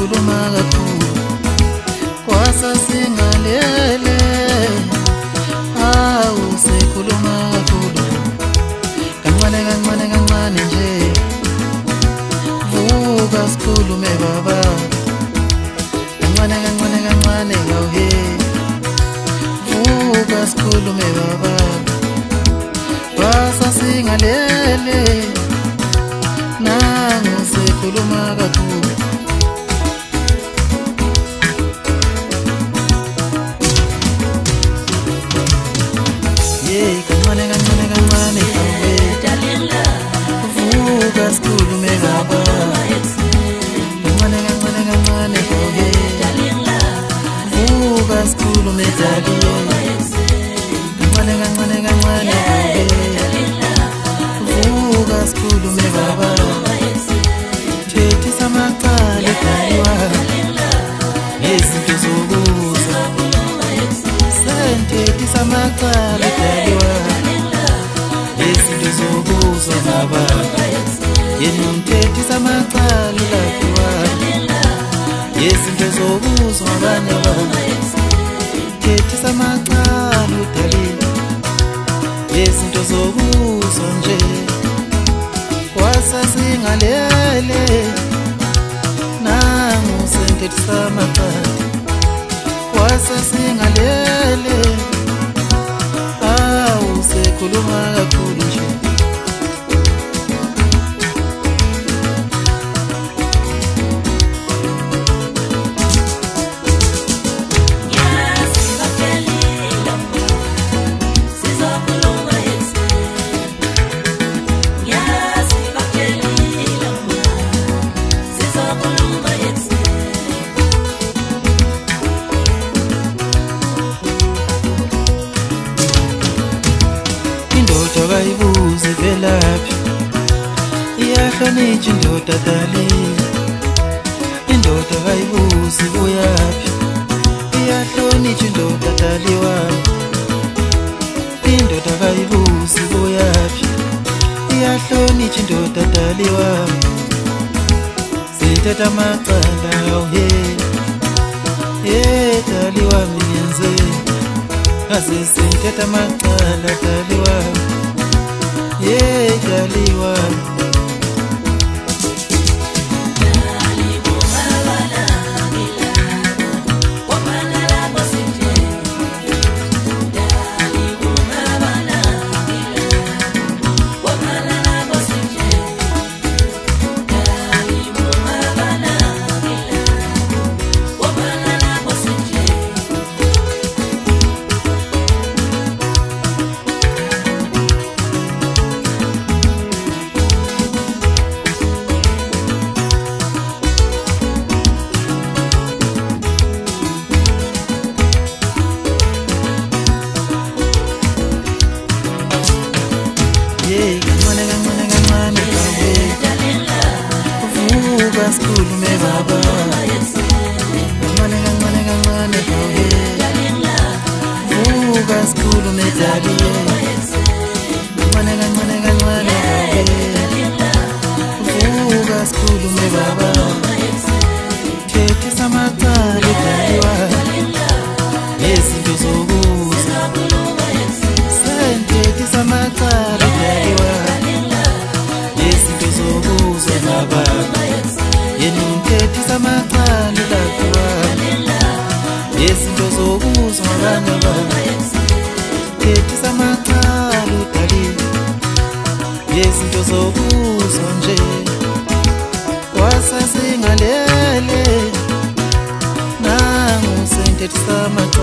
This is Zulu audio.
sekhuluma kakhulu kwasasingalele awu sekhuluma kakhulu kancane nje vuka sikhulume baba kancane ngawuhe vuka sikhulume baba kwasasingalele nangu sekhuluma kakhulu kancane vuka sikhulume baba kancane vuka sikhulume dali kancane vuka sikhulume baba thethisa amacala edaliwa ngezinto zokuza sentethisa amacala edaliwa ngezinto zokuza baba yena umthethisa amacala edaliwa ngezinto zokuza abanye baba thethisa amacala edaliwa ngezinto zokuza nje kwasasingalele nangu sentethisa amacala kwasasingalele awu sekhuluma kakhulu nje Kayibuzi velaphi iyahlonitshwa indoda dali indoda kayibuzi buyaphi iyahlonitshwa indoda dali wami indoda kayibuzi buyaphi iyahlonitshwa indoda dali wami sithetha amacala awuhe dali wami ngenzeni ngaze sithetha amacala dali wami dali wami vuka sikhulume baba kancane vuka sikhulume dali kancane vuka sikhulume baba thethisa amacala edaliwa ngezinto zokuza sentethisa amacala edaliwa ngezinto zokuza baba yena umthethisa amacala edaliwa ngezinto zokuza abanye baba thethisa amacala edaliwa ngezinto zokuza nje kwasasingalele nangu sentethisa amacala